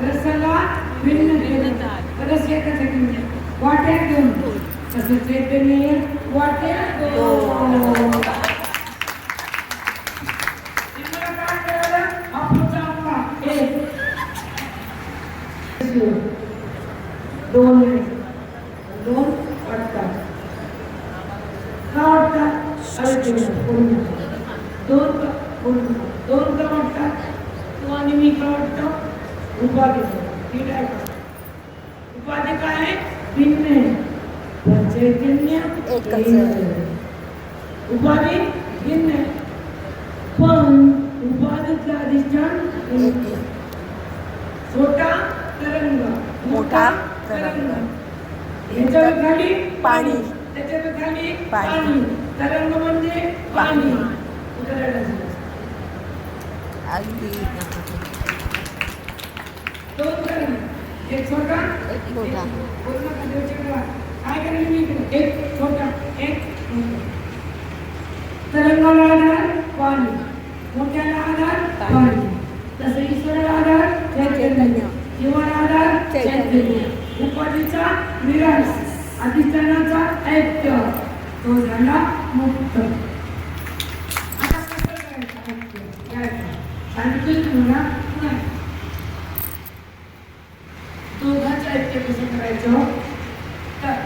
रसाला भिन्न केलं रस एकच आहे वाट्या दोन तसं चैतन्य वाट्या दोन दोन दोन वाटतात का वाटतात दोन दोन का वाटतात तू आणि मी का वाटतो उपाधी ठीक आहे उपाधी काय आहे भिन्न आहे पण चैतन्य एकच उपाधी भिन्न आहे पण उपाधीचं अधिष्ठान एक छोटा तरंग मोठा तरंग ह्याच्या खाली पाणी त्याच्या खाली पाणी तरंग म्हणजे पाणी अगदी दोन तरंग एक छोटा एक मोठा काय करायला मी एक छोटा एक तरंगाला आधार पाणी मोठ्याला आधार पाणी तसं ईश्वराला आधार चैतन्य जीवाला आधार चैतन्य उपाधीचा विरास अधिष्ठानाचा ऐक्य तो झाला मुक्त आता कसं करायचं ऐक्य सांगितलं तुम्हाला नाही दोघांचं ऐक्य कसं करायचं तर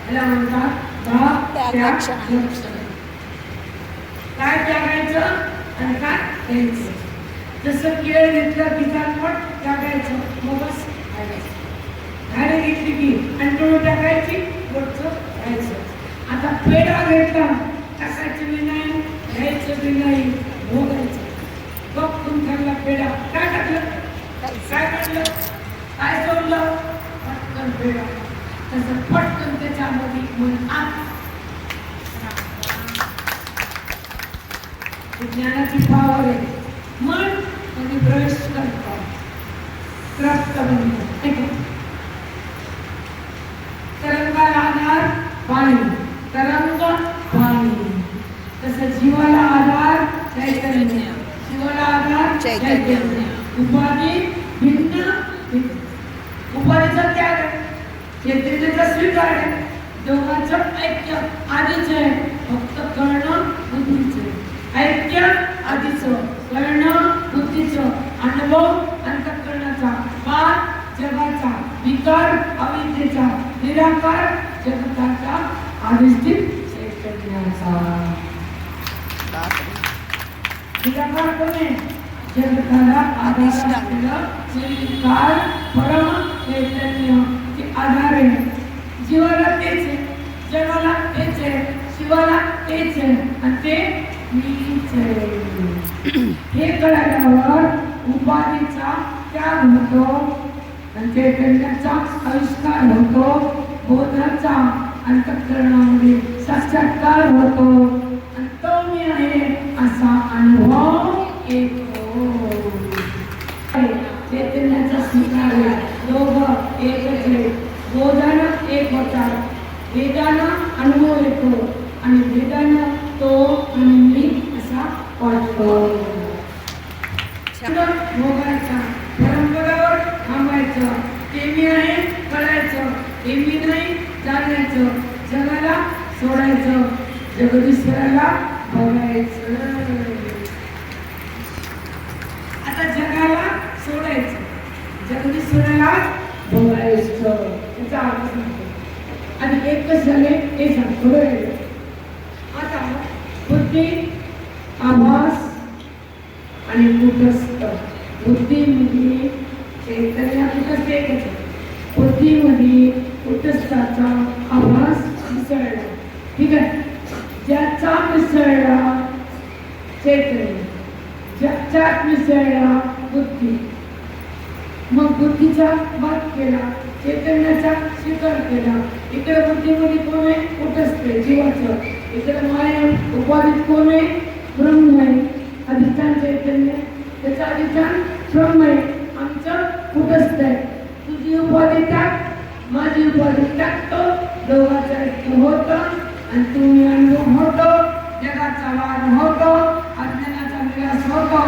याला म्हणतात त्यागायचं काय त्यागायचं आणि काय घ्यायचं जसं केळ घेतलं की चालपट टाकायचं मग बस खायचं झाडे घेतली की अंडोळ टाकायची वरचं खायचं आता पेढा घेतला टाकायचं बी नाही घ्यायचं बी नाही भोगायचं बघून खाल्ला पेढा काय टाकलं काय टाकलं काय सोडलं पटकन पेढा तसं पटकन त्याच्यामध्ये मन आत ज्ञानाची पावर आहे मन आणि ब्रश करतात त्रस्त बनतात तरंगाला आधार पाणी तरंग पाणी तसं जीवाला आधार चैतन्य जीवाला आधार चैतन्य उपाधी भिन्न उपाधीचा त्याग आहे चैतन्याचा स्वीकार आहे दोघांचं ऐक्य आधीच आहे फक्त कळणं बुद्धीचं ऐक्य आधीचं कळणं बुद्धीचं अनुभव अंतःकरणाचा पार जगाचा विकार अविद्येचा निराकार जगताचा अधिष्ठित चैतन्याचा निराकार कोण जगताला आधार असलेलं निर्विकार परम चैतन्य ते आधार आहे जीवाला तेच आहे जगाला तेच आहे शिवाला तेच आहे आणि ते हे कळल्यावर उपाधीचा त्याग होतो आणि चैतन्याचा आविष्कार होतो बोधाचा अंतःकरणामध्ये साक्षात्कार होतो आणि तो मी आहे असा अनुभव येतो चैतन्याचा स्वीकार दोघं एकच आहे बोधानं एक होतात वेदानं अनुभव येतो आणि वेदानं तो आणि मी असा वाटतो भोगायचा परंपरावर थांबायचं ते मी आहे कळायचं ते मी नाही जाणायचं जगाला सोडायचं जगदीश्वराला बघायचं आता जगाला सोडायचं जगदीश्वराला बघायचं त्याचा अर्थ सांगतो आणि एकच झाले हे सांगतो आता बुद्धी आभास आणि कुटस्थ बुद्धीमध्ये चैतन्य कुटस्थ एकच आहे बुद्धीमध्ये कुटस्थाचा आभास मिसळला ठीक आहे ज्याचा मिसळला चैतन्य ज्याच्यात मिसळला बुद्धी मग बुद्धीचा बात केला चैतन्याचा स्वीकार केला इकडे बुद्धीमध्ये कोण आहे कुटस्थ आहे जीवाचं इकडे माया उपाधीत कोण आहे ब्रह्म आहे अधिष्ठान चैतन्य त्याचा अधिष्ठान ब्रह्म आहे आमचं कुटस्थ आहे तुझी उपाधी टाक माझी उपाधी टाकतो दोघांचं ऐक्य होतं आणि तुम्ही अनुभव होतो जगाचा वाद होतो अज्ञानाचा विलास होतो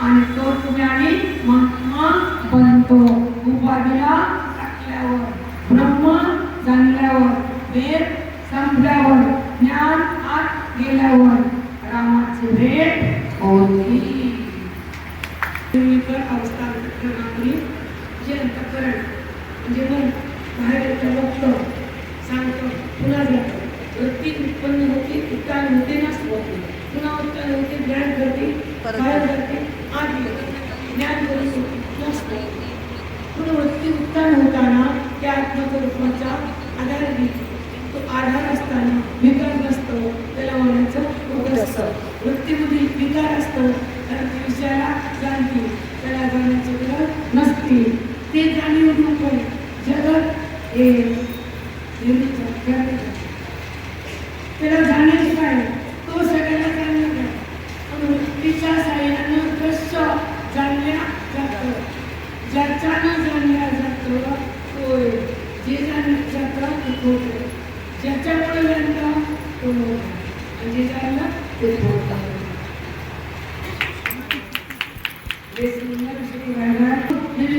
आणि तो तुम्ही आणि असतो. उपाधीला टाकल्यावर, ब्रह्म जाणल्यावर, वेद संपल्यावर, ज्ञान आत गेल्यावर रामाची भेट होती. अवस्था अंतःकरणातली जे अंतःकरण म्हणजे मन बाहेर येतं, बघतं, सांगतं, पुन्हा जातं. वृत्ती उत्पन्न होती, उत्तान होते, नष्ट होते, पुन्हा उत्तान होते, ज्ञान करते, बाहेर जाते, आत येते, ज्ञान करते, नष्ट होते. पुन्हा वृत्ती उत्तान होताना त्या आत्मस्वरूपाचा आधार घेते. तो आधार असताना विकार नसतो, त्याला म्हणायचं उगस्त. वृत्तीमध्ये विकार असतो, कारण ती विषयाला जाणते, त्याला जाण्याची गरज नसते. ते जाणीव नको. जगत हे त्याला जाण्याचे काय, तो सगळ्याला जाणलं काय. पण वृत्तीच्या साह्यानं दृश्य जाणल्या जातं, ज्याच्यानं जाणल्या जातं तो जे जाणलं जातं ते खोटं, ज्याच्यामुळे जाणलं तो मोठा, जे जाणलं ते खोटं.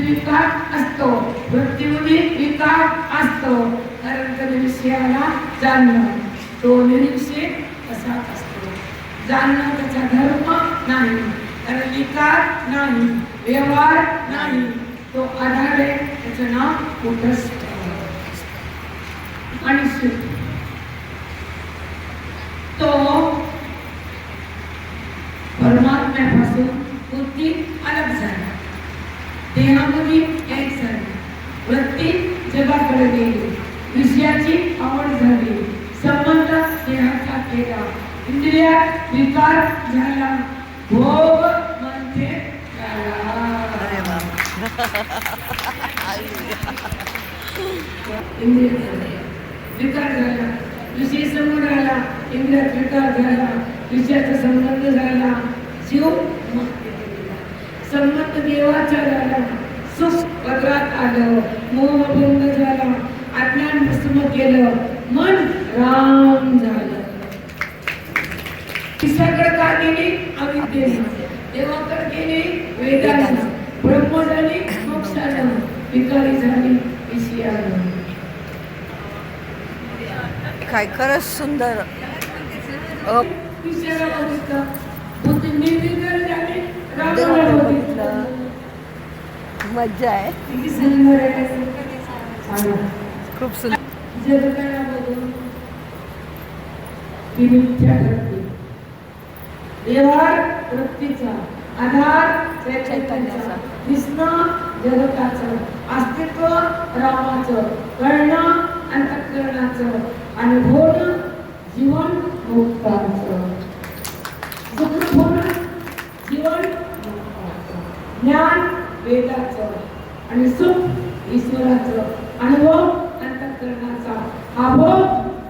विकार असतो, वृत्तीमध्ये विकार असतो, कारण त्या विषयाला जाणणं तो निरीक्षे असाच असतो. जाणणं त्याचा धर्म नाही, कारण विकार नाही, व्यवहार नाही, तो आधार आहे, त्याचं नाव कुटस्थ आणि शुद्ध. तो परमात्म्यापासून बुद्धी अलग झाली, देहामध्ये एक झाली, वृत्ती जगाकडे गेली, विषयाची आवड झाली, संबंध देहाचा केला, इंद्रियात विकार झाला, भोग म्हणजे विकार झाला, विषय समोर आला, इंद्रियात विकार झाला, विषयाचा संबंध झाला, जीव संबंध देवाचा झाला, सुख पदरात आलं, मोहभंग झाला, अज्ञान भस्म केलं, मन राम झालं. ईशाकडे का गेली? अविद्येनं. देवाकडे गेली वेदानं. ब्रह्म झाली मोक्षानं. विकारी झाली विषयानं. काय खरंच सुंदर. विषयाला बघितलं, बुद्धी निर्विकार झाली, रामाला बघितलं. मज्जा आहे, किती सुंदर आहे. खूप सुंदर. जगताला बघून ती मिथ्या ठरते. व्यवहार वृत्तीचा, आधार चैतन्याचा, दिसणं जगताचं, अस्तित्व रामाचं, कळणं अंतःकरणाचं, अनुभवणं जीवन मुक्ताचं, सुख होणं जीवन मुक्ताचं, ज्ञान वेदाचं आणि सुख ईश्वराचं, अनुभव अंतःकरणाचा, हा भोग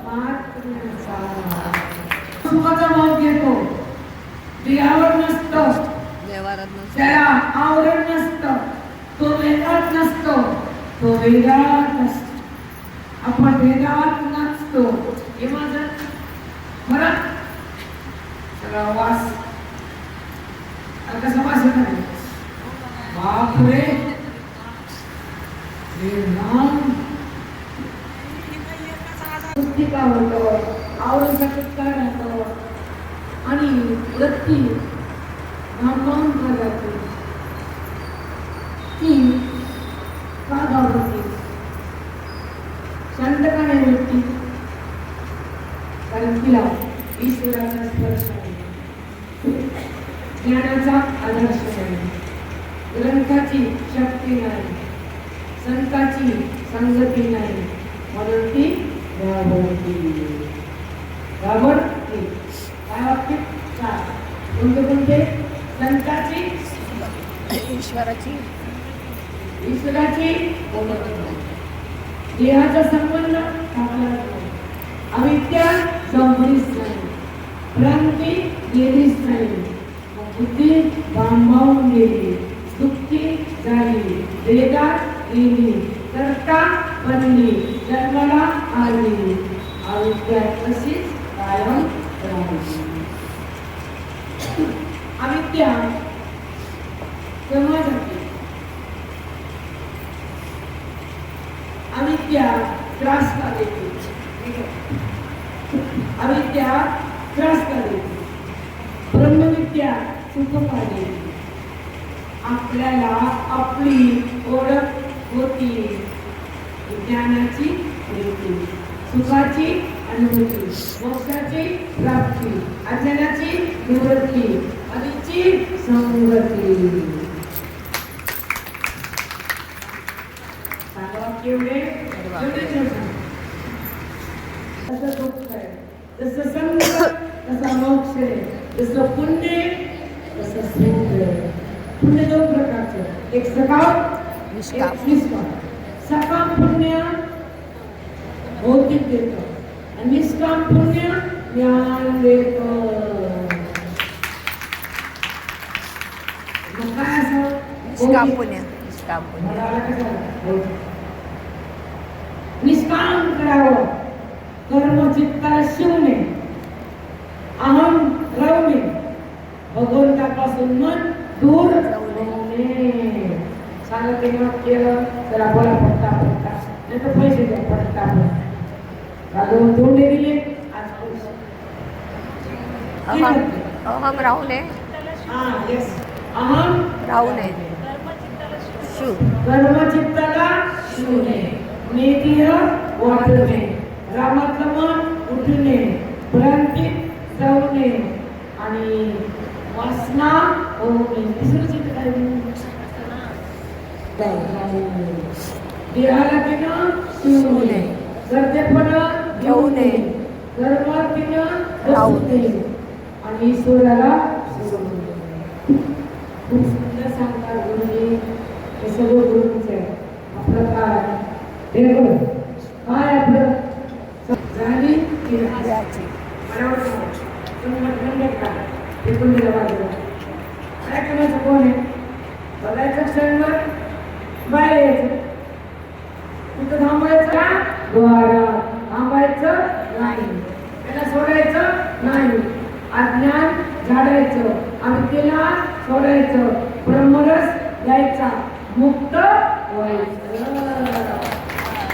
महात्म्याचा. सुखाचा भाव घेतो, देहावर नसतं, त्याला आवरण नसतं, तो वेदात नसतो, तो वेदात असतो. आपण वेदात नसतो, हे माझं खरं सगळा वास कसा वास येणार, बापरे का होतं, आवरण सकट काय राहतं, आणि वृत्ती भांबावून का जाते, ती का घाबरते, शांत का नाही वृत्ती, कारण तिला ईश्वराचा स्पर्श आहे, ज्ञानाचा आदर्श आहे, ग्रंथाची शक्ती नाही, संताची संगती नाही, म्हणून ती घाबरते. घाबरते काय वाटते? कोणते कोणते? संताची, ईश्वराची, देहाचा संबंध टाकला नाही, अविद्या संपलीच नाही, भ्रांती गेलीच नाही, बुद्धी बांबावून गेली, सुखी झाली, वेदात गेली, कर्ता बनली, जन्माला आली, अविद्या तशीच कायम राहिली. अविद्या केव्हा जाते? अविद्या त्रास का देते, अविद्या त्रास का देते, ब्रह्मविद्या सुख का देते. आपल्याला आपली ओळख होती, ज्ञानाची होती, सुखाची अनुभूती, मोक्षाची प्राप्ती, अज्ञानाची निवृत्ती, आधीची संगती. सांगा केवढे असं दुःख आहे, जसं संग तसा मोक्ष आहे, जसं पुण्य तसं सुख आहे. पुण्य दोन प्रकारचे, एक सकाम निष्काम. एक निष्काम. सकाम पुण्य भौतिक देतं आणि निष्काम पुण्य ज्ञान देतं. मग काय असं निष्काम पुण्य. निष्काम पुण्य. मला आलं का झालं? निष्काम करावं, कर्म चित्ताला शिवणे, अहम रवणे, भगवंतापासून मन दूर ठेवणे. सांगते मग केलं तर बोला पट्टा पट्टा, नाही तर पैसे द्या पट्टा पट्टा. दोन तोंडे दिले आज पैसे. अहम राहू नये. हा येस, अहम राहू नये. शिव. कर्मचित्ताला शिवणे, नेतीय वाटणे, रामातलं मन उठणे, भ्रांतीत जाऊने आणि वासना होणे. दुसरं चित्त काय देहाला तिनं शिवणे, कर्तेपणा घेऊ नये, कर्मातीनं राहू नये आणि ईश्वराला सोडू नये. खूप सुंदर सांगतात गुरुजी. हे सगळं गुरुचं आहे. आपलं काय हे बघ, काय आपलं झाली की याची. मला वाटतं तुम्ही म्हटलं का ते पण दिलं बाजूला काय करायचं कोण आहे बघायचं क्षणभर बाहेर यायचं. तिथं थांबायचं का द्वारात, थांबायचं नाही, त्याला सोडायचं नाही, अज्ञान झाडायचं, अविद्येला सोडायचं, ब्रह्मरस द्यायचा, मुक्त व्हायचं.